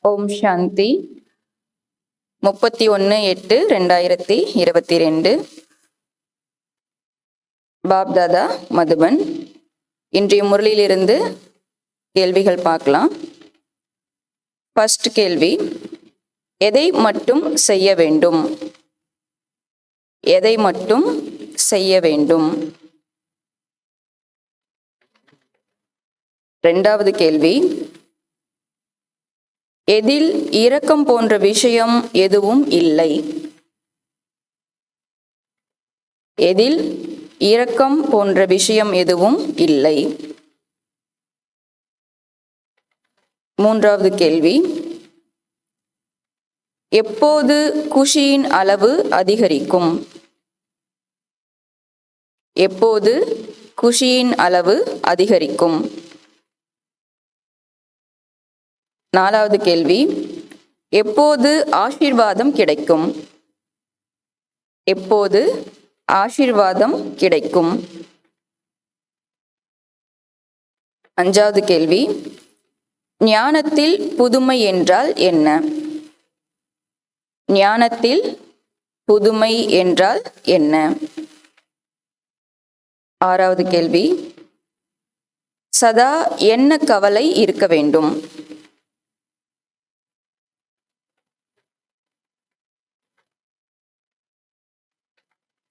ஓம் சாந்தி. 31/8/2022 பாப்தாதா மதுபன். இன்றைய முரளியிலிருந்து கேள்விகள் பார்க்கலாம். ஃபர்ஸ்ட் கேள்வி, எதை மட்டும் செய்ய வேண்டும்? எதை மட்டும் செய்ய வேண்டும்? இரண்டாவது கேள்வி, எதில் இரக்கம் போன்ற விஷயம் எதுவும் இல்லை? எதில் இரக்கம் போன்ற விஷயம் எதுவும் இல்லை? மூன்றாவது கேள்வி, எப்போது குஷியின் அளவு அதிகரிக்கும்? எப்போது குஷியின் அளவு அதிகரிக்கும்? நாலாவது கேள்வி, எப்போது ஆசீர்வாதம் கிடைக்கும்? எப்போது ஆசீர்வாதம் கிடைக்கும்? அஞ்சாவது கேள்வி, ஞானத்தில் புதுமை என்றால் என்ன? ஞானத்தில் புதுமை என்றால் என்ன? ஆறாவது கேள்வி, சதா என்ன கவலை இருக்க வேண்டும்?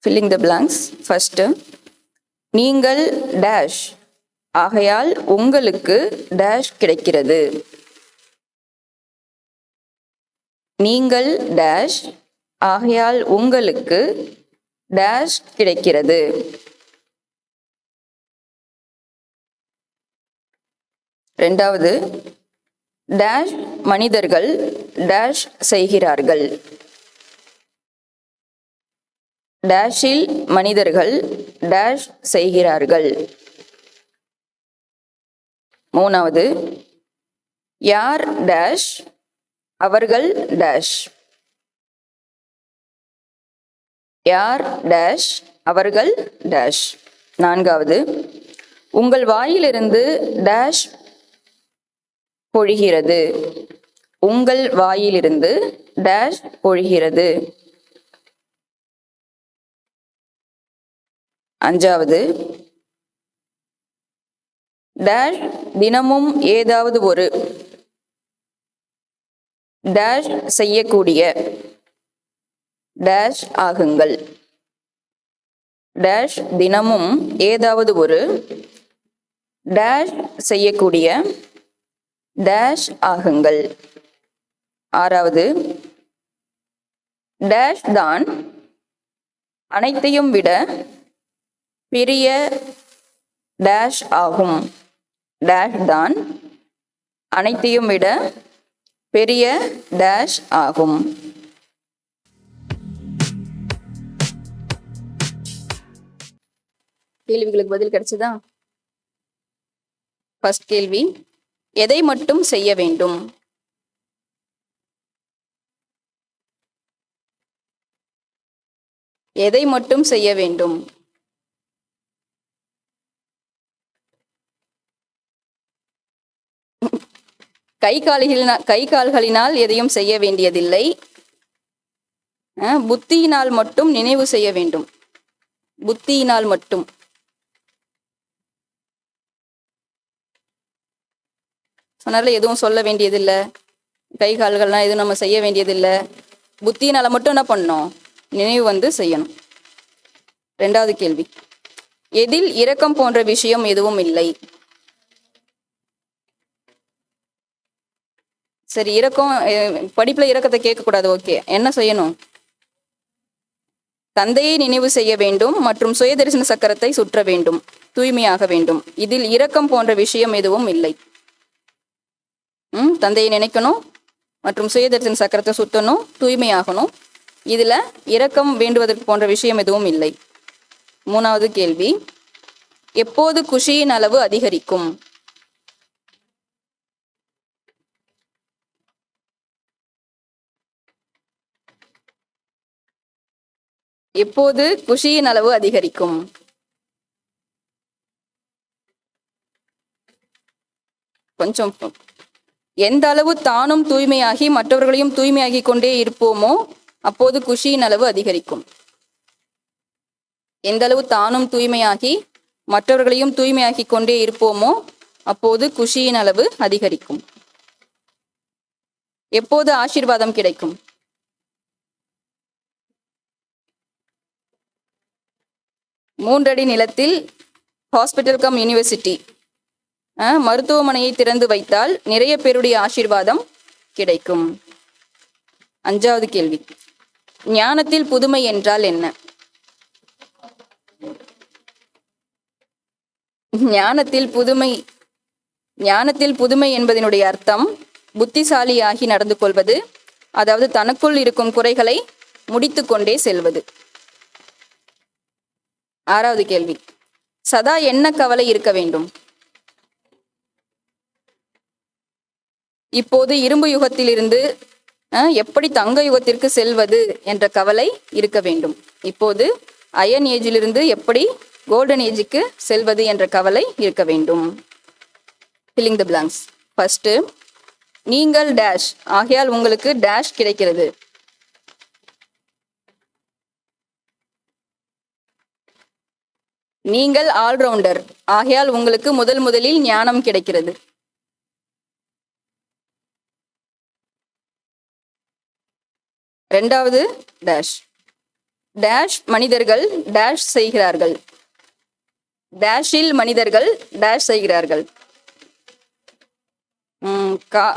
Filling the blanks. First, நீங்கள் டேஷ் ஆகையால் உங்களுக்கு டேஷ் கிடைக்கிறது. நீங்கள் டேஷ் ஆகையால் உங்களுக்கு டேஷ் கிடைக்கிறது. இரண்டாவது, டேஷ் மனிதர்கள் டேஷ் செய்கிறார்கள். டேஷில் மனிதர்கள் டேஷ் செய்கிறார்கள். மூணாவது, யார் டேஷ் அவர்கள் டேஷ். யார் டேஷ் அவர்கள் டேஷ். நான்காவது, உங்கள் வாயிலிருந்து டேஷ் பொழிகிறது. உங்கள் வாயிலிருந்து டேஷ் பொழிகிறது. அஞ்சாவது, டேஷ் தினமும் ஏதாவது ஒரு டேஷ் செய்யக்கூடிய டேஷ் ஆகுங்கள். டேஷ் தினமும் ஏதாவது ஒரு டேஷ் செய்யக்கூடிய டேஷ் ஆகுங்கள். ஆறாவது, டேஷ் தான் அனைத்தையும் விட பெரிய டேஷ் ஆகும். டேஷ் தான் அனைத்தையும் விட பெரிய டேஷ் ஆகும். கேள்விகளுக்கு பதில் கிடைச்சதா? ஃபர்ஸ்ட் கேள்வி, எதை மட்டும் செய்ய வேண்டும்? எதை மட்டும் செய்ய வேண்டும்? கை கால்களினால் எதையும் செய்ய வேண்டியதில்லை. புத்தியினால் மட்டும் நினைவு செய்ய வேண்டும். புத்தியினால் மட்டும். சொன்னால எதுவும் சொல்ல வேண்டியதில்லை, கை கால்கள்லாம் எதுவும் நம்ம செய்ய வேண்டியதில்லை. புத்தியினால மட்டும் என்ன பண்ணணும்? நினைவு செய்யணும். ரெண்டாவது கேள்வி, எதில் இரக்கம் போன்ற விஷயம் எதுவும் இல்லை? சரி, இரக்கம் படிப்புல இரக்கத்தை கேட்கக்கூடாது. ஓகே, என்ன செய்யணும்? தந்தையை நினைவு செய்ய வேண்டும் மற்றும் சுயதரிசன சக்கரத்தை சுற்ற வேண்டும், தூய்மையாக வேண்டும். இதில் இரக்கம் போன்ற விஷயம் எதுவும் இல்லை. தந்தையை நினைக்கணும் மற்றும் சுயதரிசன சக்கரத்தை சுற்றணும், தூய்மையாகணும். இதுல இரக்கம் வேண்டுவதற்கு போன்ற விஷயம் எதுவும் இல்லை. மூணாவது கேள்வி, எப்போது குஷியின் அளவு அதிகரிக்கும்? எப்போது குஷியின் அளவு அதிகரிக்கும்? கொஞ்சம் எந்த அளவு தானும் தூய்மையாகி மற்றவர்களையும் தூய்மையாகி கொண்டே இருப்போமோ அப்போது குஷியின் அளவு அதிகரிக்கும். எந்த அளவு தானும் தூய்மையாகி மற்றவர்களையும் தூய்மையாக்கி கொண்டே இருப்போமோ அப்போது குஷியின் அளவு அதிகரிக்கும். எப்போது ஆசீர்வாதம் கிடைக்கும்? 3 அடி நிலத்தில் ஹாஸ்பிட்டல் கம் யூனிவர்சிட்டி மருத்துவமனையை திறந்து வைத்தால் நிறைய பேருடைய ஆசீர்வாதம் கிடைக்கும். 5வது கேள்வி, ஞானத்தில் புதுமை என்றால் என்ன? ஞானத்தில் புதுமை என்பதனுடைய அர்த்தம் புத்திசாலியாகி நடந்து கொள்வது, அதாவது தனக்குள் இருக்கும் குறைகளை முடித்து கொண்டே செல்வது. 6வது கேள்வி, சதா என்ன கவலை இருக்க வேண்டும்? இப்போது இரும்பு யுகத்திலிருந்து எப்படி தங்க யுகத்திற்கு செல்வது என்ற கவலை இருக்க வேண்டும். இப்போது அயன் ஏஜிலிருந்து எப்படி கோல்டன் ஏஜுக்கு செல்வது என்ற கவலை இருக்க வேண்டும். Filling the blanks. ஃபர்ஸ்ட், நீங்கள் டேஷ் ஆகையால் உங்களுக்கு டேஷ் கிடைக்கிறது. நீங்கள் ஆல்ரவுண்டர் ஆகையால் உங்களுக்கு முதலில் ஞானம் கிடைக்கிறது. இரண்டாவது டேஷ். டேஷ் மனிதர்கள் டேஷ் செய்கிறார்கள். டேஷில் மனிதர்கள் டேஷ் செய்கிறார்கள்.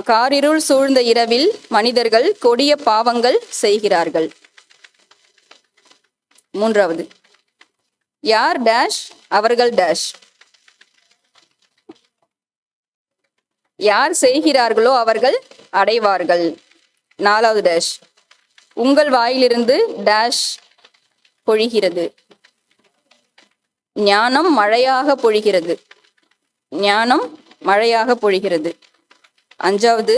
காரிருள் சூழ்ந்த இரவில் மனிதர்கள் கொடிய பாவங்கள் செய்கிறார்கள். 3வது, யார் டேஷ் அவர்கள் டேஷ். யார் செய்கிறார்களோ அவர்கள் அடைவார்கள். 4வது டேஷ், உங்கள் வாயிலிருந்து டேஷ் பொழிகிறது. ஞானம் மழையாக பொழிகிறது. ஞானம் மழையாக பொழிகிறது. 5வது,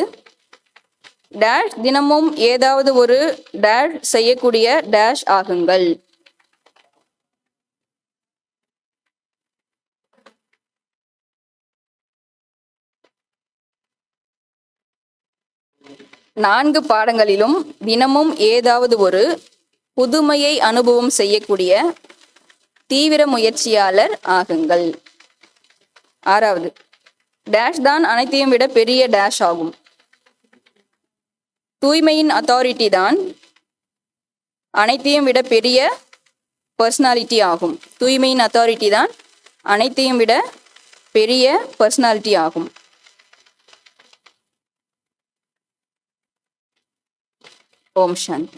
டேஷ் தினமும் ஏதாவது ஒரு டேஷ் செய்யக்கூடிய டேஷ் ஆகுங்கள். நான்கு பாடங்களிலும் தினமும் ஏதாவது ஒரு புதுமையை அனுபவம் செய்யக்கூடிய தீவிர முயற்சியாளர் ஆகுங்கள். 6வது, டேஷ் தான் அனைத்தையும் விட பெரிய டேஷ் ஆகும். தூய்மையின் அத்தாரிட்டி தான் அனைத்தையும் விட பெரிய பர்சனாலிட்டி ஆகும். தூய்மையின் அத்தாரிட்டி தான் அனைத்தையும் விட பெரிய பர்சனாலிட்டி ஆகும். ஓம் சாந்தி.